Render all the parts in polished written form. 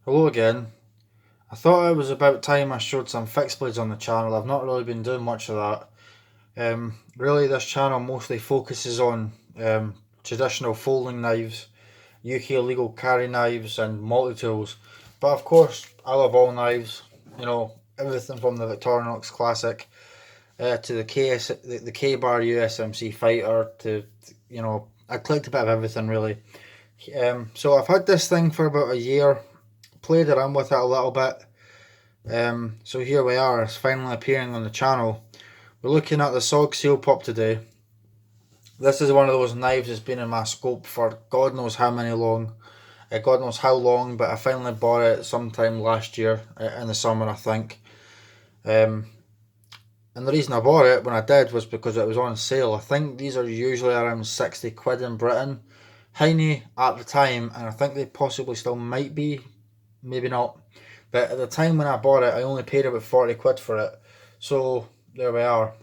Hello again. I thought it was about time I showed some fixed blades on the channel. I've not really been doing much of that. Really, this channel mostly focuses on traditional folding knives, UK legal carry knives, and multi-tools. But of course, I love all knives. Everything from the Victorinox Classic to the K-Bar USMC Fighter I collect a bit of everything really. So I've had this thing for about a year, played around with it a little bit. So here we are, it's finally appearing on the channel. We're looking at the SOG Sealpup today. This is one of those knives that's been in my scope for God knows how God knows how long, but I finally bought it sometime last year in the summer, I think. And the reason I bought it when I did was because it was on sale. I think these are usually around 60 quid in Britain. Heine at the time, and I think they possibly still might be, maybe not. But at the time when I bought it, I only paid about 40 quid for it. So there we are.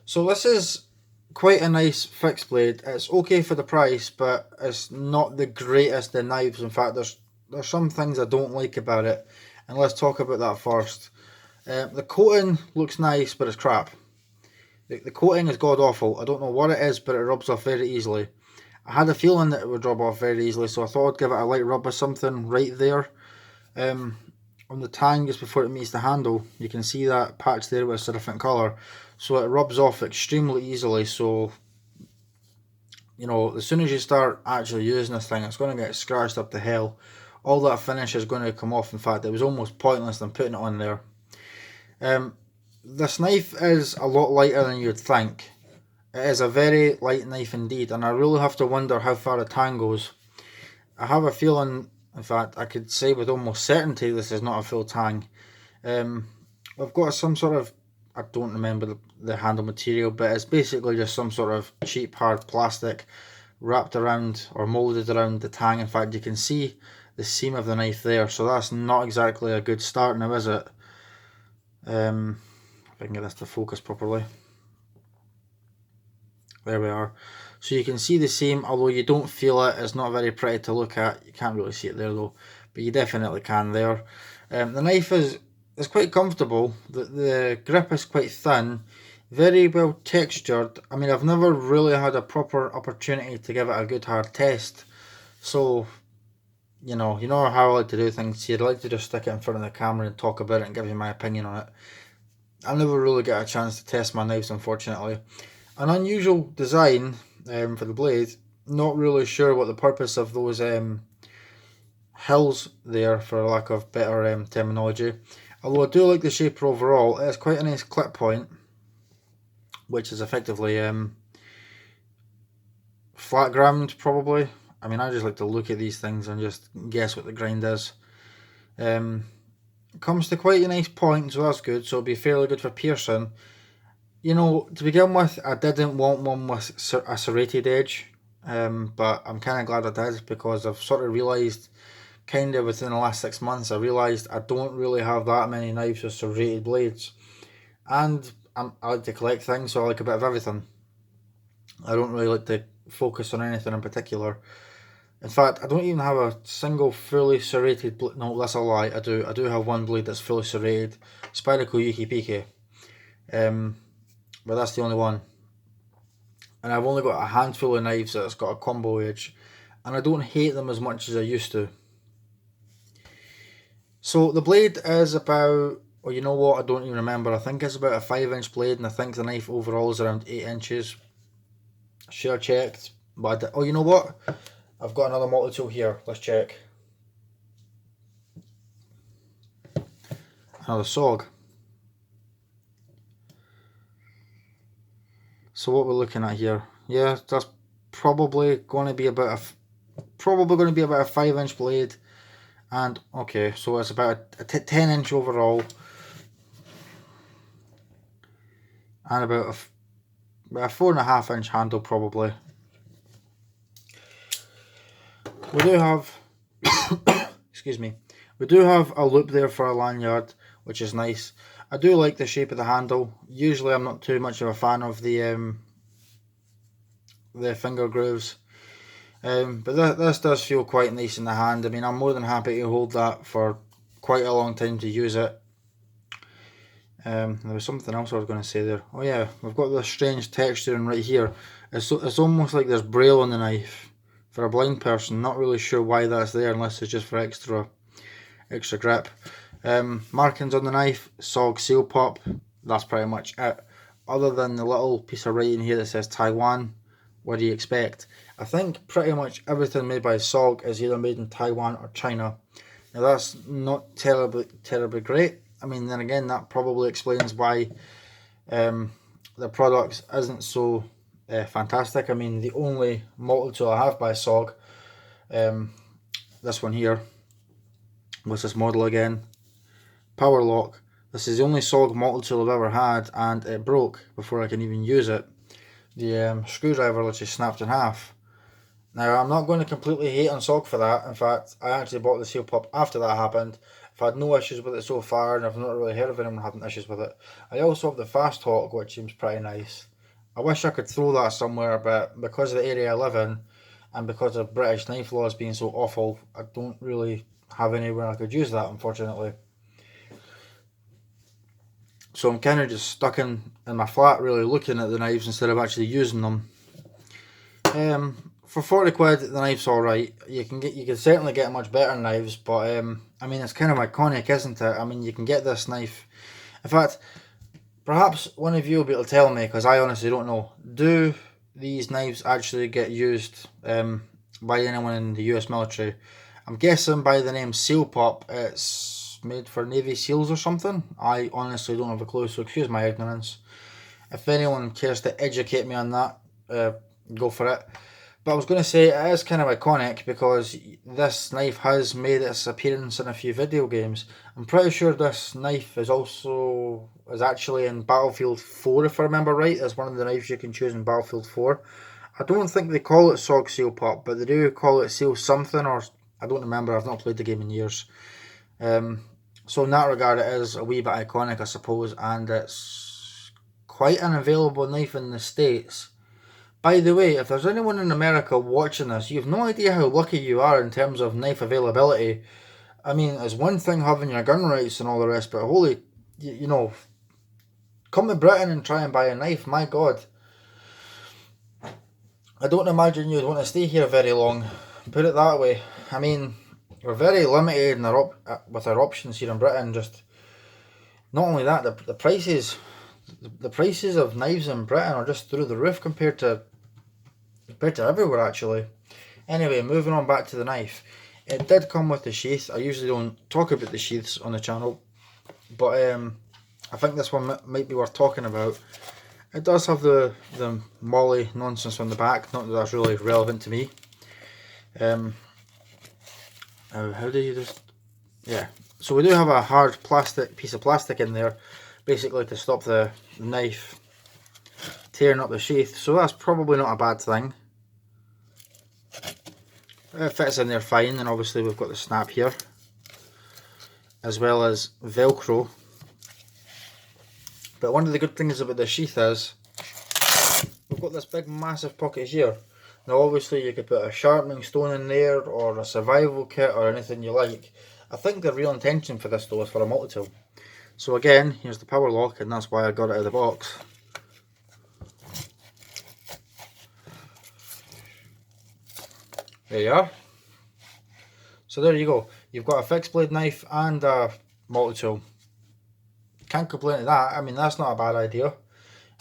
So this is quite a nice fixed blade. It's okay for the price, but it's not the greatest of knives. In fact, there's some things I don't like about it, and let's talk about that first. The coating looks nice, but it's crap. The coating is god awful. I don't know what it is, but it rubs off very easily. I had a feeling that it would rub off very easily, so I thought I'd give it a light rub of something right there. On the tang just before it meets the handle, you can see that patch there with a different colour, so it rubs off extremely easily. So as soon as you start actually using this thing, it's going to get scratched up to hell. All that finish is going to come off. In fact, it was almost pointless than putting it on there. This knife is a lot lighter than you'd think. It is a very light knife indeed, and I really have to wonder how far the tang goes. I have a feeling, in fact, I could say with almost certainty this is not a full tang. I've got some sort of, I don't remember the handle material, but it's basically just some sort of cheap hard plastic wrapped around or molded around the tang. In fact, you can see the seam of the knife there, so that's not exactly a good start now, is it? If I can get this to focus properly. There we are. So you can see the seam, although you don't feel it. It's not very pretty to look at. You can't really see it there though, but you definitely can there. The knife is quite comfortable. The grip is quite thin, very well textured. I mean, I've never really had a proper opportunity to give it a good hard test. So, you know how I like to do things here. I like to just stick it in front of the camera and talk about it and give you my opinion on it. I never really get a chance to test my knives, unfortunately. An unusual design for the blade. Not really sure what the purpose of those hills there, for lack of better terminology. Although I do like the shape overall. It's quite a nice clip point, which is effectively flat ground probably. I mean, I just like to look at these things and just guess what the grind is. It comes to quite a nice point, so that's good. So it'll be fairly good for piercing. To begin with, I didn't want one with a serrated edge, but I'm kind of glad I did, because I've sort of realised, kind of within the last 6 months, I realised I don't really have that many knives with serrated blades. And I like to collect things, so I like a bit of everything. I don't really like to focus on anything in particular. In fact, I don't even have a single fully serrated blade. No, that's a lie. I do have one blade that's fully serrated, Spyderco Yuki Piki. But that's the only one. And I've only got a handful of knives that's got a combo edge, and I don't hate them as much as I used to. So the blade is about, well, you know what, I don't even remember. I think it's about a 5-inch blade, and I think the knife overall is around 8 inches. Sure checked, but oh, you know what? I've got another multi-tool here. Let's check. Another SOG. So what we're looking at here, yeah, that's probably going to be about a 5-inch blade, and okay, so it's about a 10-inch overall, and about a 4.5-inch handle probably. We do have, excuse me, we do have a loop there for a lanyard, which is nice. I do like the shape of the handle. Usually I'm not too much of a fan of the finger grooves. But this does feel quite nice in the hand. I mean, I'm more than happy to hold that for quite a long time to use it. There was something else I was going to say there. Oh yeah, we've got this strange texturing right here. It's almost like there's braille on the knife for a blind person. Not really sure why that's there unless it's just for extra grip. Markings on the knife, SOG Sealpup. That's pretty much it. Other than the little piece of writing here that says Taiwan, what do you expect? I think pretty much everything made by SOG is either made in Taiwan or China. Now that's not terribly great. I mean, then again, that probably explains why the product isn't so fantastic. I mean, the only multi-tool I have by SOG, this one here, what's this model again? Power lock. This is the only SOG multi-tool I've ever had, and it broke before I can even use it. The screwdriver literally snapped in half. Now, I'm not going to completely hate on SOG for that. In fact, I actually bought the Sealpup after that happened. I've had no issues with it so far, and I've not really heard of anyone having issues with it. I also have the Fast Talk, which seems pretty nice. I wish I could throw that somewhere, but because of the area I live in, and because of British knife laws being so awful, I don't really have anywhere I could use that, unfortunately. So I'm kind of just stuck in my flat, really looking at the knives instead of actually using them. For 40 quid, the knife's alright. You can certainly get much better knives, but I mean, it's kind of iconic, isn't it? I mean, you can get this knife. In fact, perhaps one of you will be able to tell me, because I honestly don't know. Do these knives actually get used by anyone in the US military? I'm guessing by the name Sealpup, it's made for Navy SEALs or something. I honestly don't have a clue, so excuse my ignorance. If anyone cares to educate me on that, go for it. But I was going to say, it is kind of iconic because this knife has made its appearance in a few video games. I'm pretty sure this knife is actually in Battlefield 4, if I remember right. It's one of the knives you can choose in Battlefield 4. I don't think they call it SOG Sealpup, but they do call it Seal something, or I don't remember. I've not played the game in years. So in that regard, it is a wee bit iconic, I suppose, and it's quite an available knife in the States. By the way, if there's anyone in America watching this, you have no idea how lucky you are in terms of knife availability. I mean, it's one thing having your gun rights and all the rest, but holy, you know, come to Britain and try and buy a knife, my God. I don't imagine you'd want to stay here very long, put it that way. I mean, we're very limited in with our options here in Britain. Just not only that, the prices of knives in Britain are just through the roof compared to everywhere actually. Anyway, moving on back to the knife. It did come with the sheath. I usually don't talk about the sheaths on the channel, but I think this one might be worth talking about. It does have the molly nonsense on the back. Not that that's really relevant to me. How do you just... Yeah. So we do have a hard piece of plastic in there, basically to stop the knife tearing up the sheath. So that's probably not a bad thing. It fits in there fine, and obviously we've got the snap here, as well as Velcro. But one of the good things about the sheath is we've got this big massive pocket here. Now obviously you could put a sharpening stone in there, or a survival kit, or anything you like. I think the real intention for this though is for a multi-tool. So again, here's the power lock, and that's why I got it out of the box. There you are. So there you go. You've got a fixed blade knife and a multi-tool. Can't complain to that. I mean, that's not a bad idea.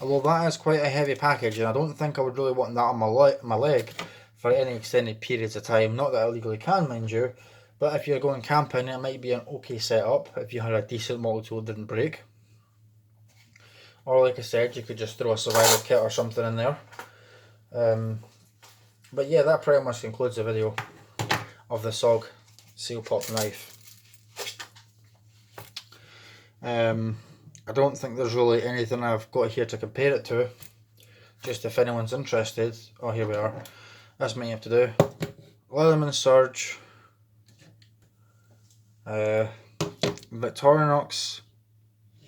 Although that is quite a heavy package, and I don't think I would really want that on my leg for any extended periods of time. Not that I legally can, mind you. But if you're going camping, it might be an okay setup if you had a decent multi-tool that didn't break. Or like I said, you could just throw a survival kit or something in there. But yeah, that pretty much concludes the video of the SOG Sealpup knife. I don't think there's really anything I've got here to compare it to. Just if anyone's interested. Oh, here we are. That's what you have to do. Leatherman Surge. Victorinox.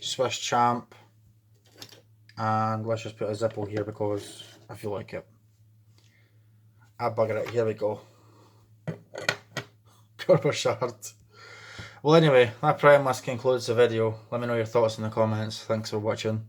Swiss Champ. And let's just put a Zippo here because I feel like it. Ah, bugger it, here we go. Purple shard. Well, anyway, that pretty much concludes the video. Let me know your thoughts in the comments. Thanks for watching.